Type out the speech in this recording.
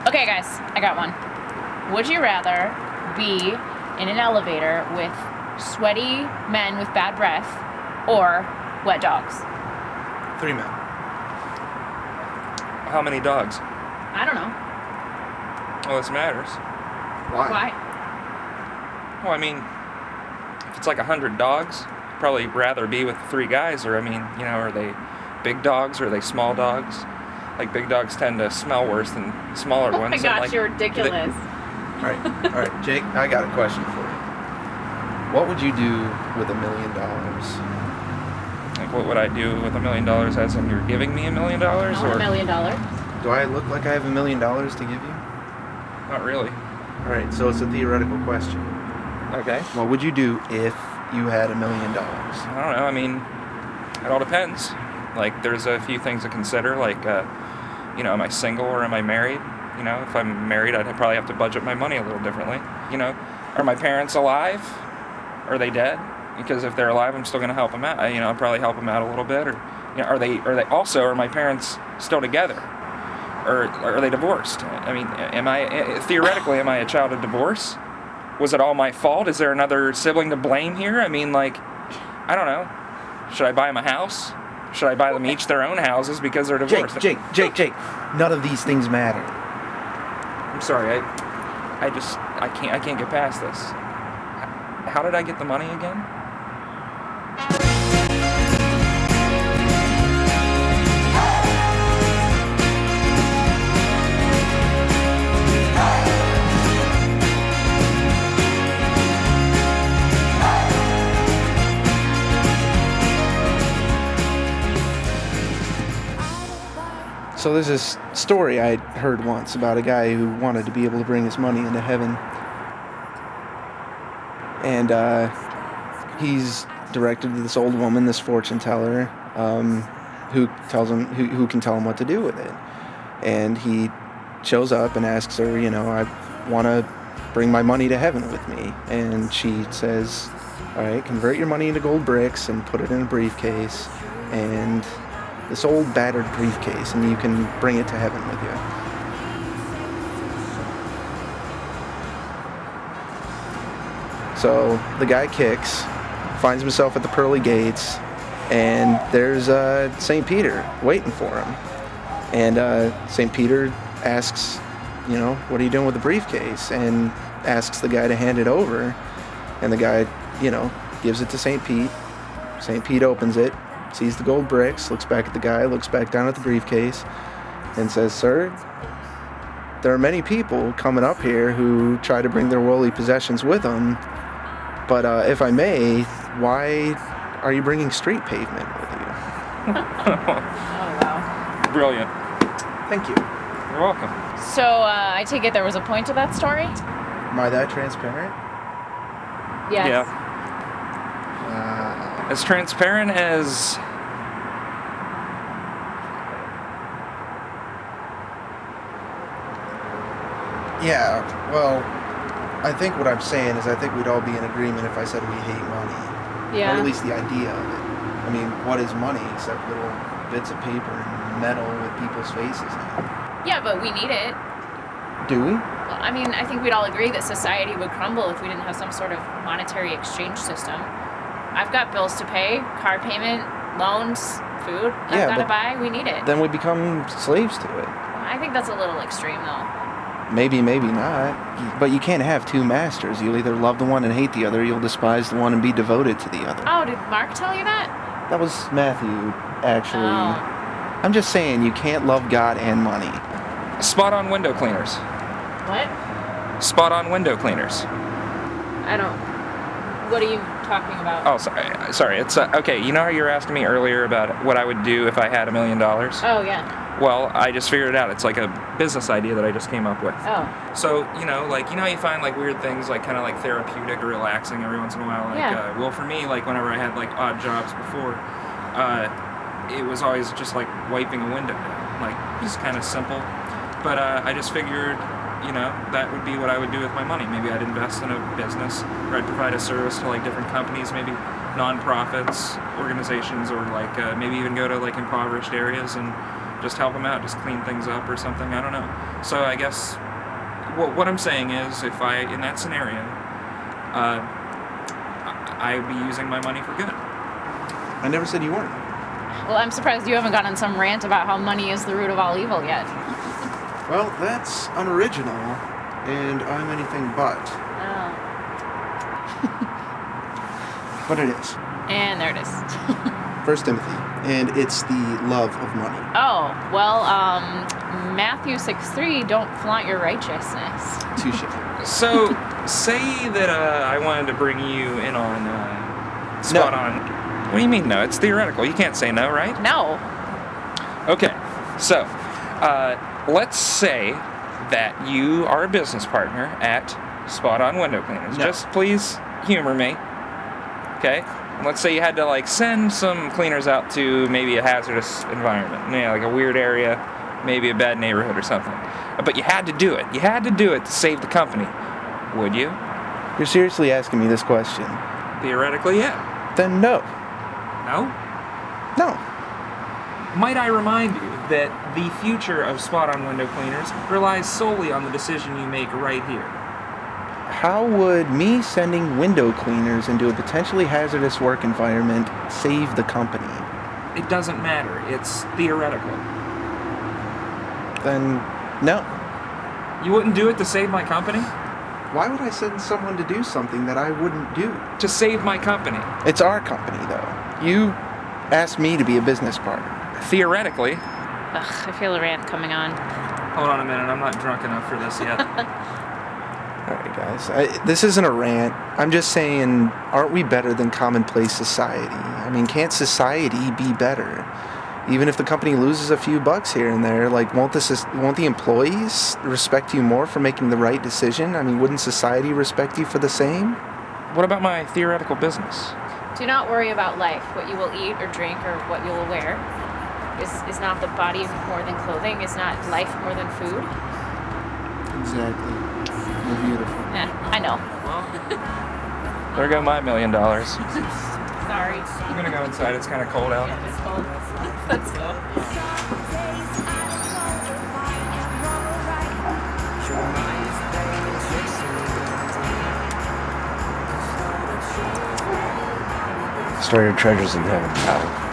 Okay, guys, I got one. Would you rather be in an elevator with sweaty men with bad breath or wet dogs? 3 men. How many dogs? I don't know. Well, this matters. Why? Well, I mean, if it's like 100 dogs, I'd probably rather be with 3 guys. Or, I mean, are they big dogs or are they small dogs? Like, big dogs tend to smell worse than smaller ones. Oh my gosh, like, you're ridiculous. All right, Jake, I got a question for you. What would you do with $1 million? Like, what would I do with $1 million? As in, you're giving me $1 million? I want Or $1 million. Do I look like I have $1 million to give you? not really? All right, so it's a theoretical question. Okay. What would you do if you had $1 million? I don't know. I mean, it all depends. Like, there's a few things to consider. Like, am I single or am I married? If I'm married, I'd probably have to budget my money a little differently. Are my parents alive? Are they dead? Because if they're alive, I'm still going to help them out. I'll probably help them out a little bit. Or, are my parents still together? Or are they divorced? I mean, theoretically, am I a child of divorce? Was it all my fault? Is there another sibling to blame here? I mean, like, I don't know. Should I buy them a house? Should I buy them each their own houses because they're divorced? Jake, none of these things matter. I'm sorry, I can't get past this. How did I get the money again? So there's this story I heard once about a guy who wanted to be able to bring his money into heaven. And he's directed to this old woman, this fortune teller, who can tell him what to do with it. And he shows up and asks her, I want to bring my money to heaven with me. And she says, all right, convert your money into gold bricks and put it in a briefcase. And this old battered briefcase, and you can bring it to heaven with you. So the guy kicks, finds himself at the pearly gates, and there's St. Peter waiting for him. And St. Peter asks, what are you doing with the briefcase? And asks the guy to hand it over. And the guy, gives it to St. Pete. St. Pete opens it, sees the gold bricks, looks back at the guy, looks back down at the briefcase, and says, sir, there are many people coming up here who try to bring their worldly possessions with them, but if I may, why are you bringing street pavement with you? Oh, wow. Brilliant. Thank you. You're welcome. So, I take it there was a point to that story? Am I that transparent? Yes. Yeah. As transparent as... Yeah, well, I think what I'm saying is I think we'd all be in agreement if I said we hate money. Yeah. Or at least the idea of it. I mean, what is money except little bits of paper and metal with people's faces on it? Yeah, but we need it. Do we? Well, I mean, I think we'd all agree that society would crumble if we didn't have some sort of monetary exchange system. I've got bills to pay, car payment, loans, food. I've got to buy. We need it. Then we become slaves to it. I think that's a little extreme, though. Maybe not. But you can't have two masters. You'll either love the one and hate the other. You'll despise the one and be devoted to the other. Oh, did Mark tell you that? That was Matthew, actually. Oh. I'm just saying you can't love God and money. Spot on window cleaners. What? Spot on window cleaners. I don't... What are you talking about? Oh, sorry. It's okay. You know how you were asking me earlier about what I would do if I had $1 million? Oh, yeah. Well, I just figured it out. It's like a business idea that I just came up with. Oh. So, how you find like weird things like kind of like therapeutic or relaxing every once in a while. Like, yeah. Well, for me, like whenever I had like odd jobs before, it was always just like wiping a window down, like just kind of simple. But I just figured, that would be what I would do with my money. Maybe I'd invest in a business, or I'd provide a service to like different companies, maybe non-profits, organizations, or like maybe even go to like impoverished areas and just help them out, just clean things up or something. I don't know. So I guess what I'm saying is, if I, in that scenario, I would be using my money for good. I never said you weren't. Well, I'm surprised you haven't gone on some rant about how money is the root of all evil yet. Well, that's unoriginal, and I'm anything but. Oh. But it is. And there it is. 1 Timothy, and it's the love of money. Oh, well, Matthew 6:3, don't flaunt your righteousness. Touche. So, say that I wanted to bring you in on spot on. What do you mean no? It's theoretical. You can't say no, right? No. Okay. So, let's say that you are a business partner at Spot On Window Cleaners. No. Just please humor me. Okay? And let's say you had to send some cleaners out to maybe a hazardous environment, like a weird area, maybe a bad neighborhood or something. But you had to do it. You had to do it to save the company. Would you? You're seriously asking me this question? Theoretically, yeah. Then no. No? No. Might I remind you that the future of Spot On Window Cleaners relies solely on the decision you make right here. How would me sending window cleaners into a potentially hazardous work environment save the company? It doesn't matter. It's theoretical. Then no. You wouldn't do it to save my company? Why would I send someone to do something that I wouldn't do? To save my company. It's our company, though. You asked me to be a business partner. Theoretically. Ugh, I feel a rant coming on. Hold on a minute. I'm not drunk enough for this yet. All right, guys. This isn't a rant. I'm just saying, aren't we better than commonplace society? I mean, can't society be better? Even if the company loses a few bucks here and there, won't the employees respect you more for making the right decision? I mean, wouldn't society respect you for the same? What about my theoretical business? Do not worry about life. What you will eat or drink or what you will wear is not the body more than clothing, is not life more than food. Exactly. You're beautiful. Yeah, I know. There go my $1 million. Sorry. I'm gonna go inside. It's kind of cold out. It's cold. Let's go. Store your treasures in heaven, pal.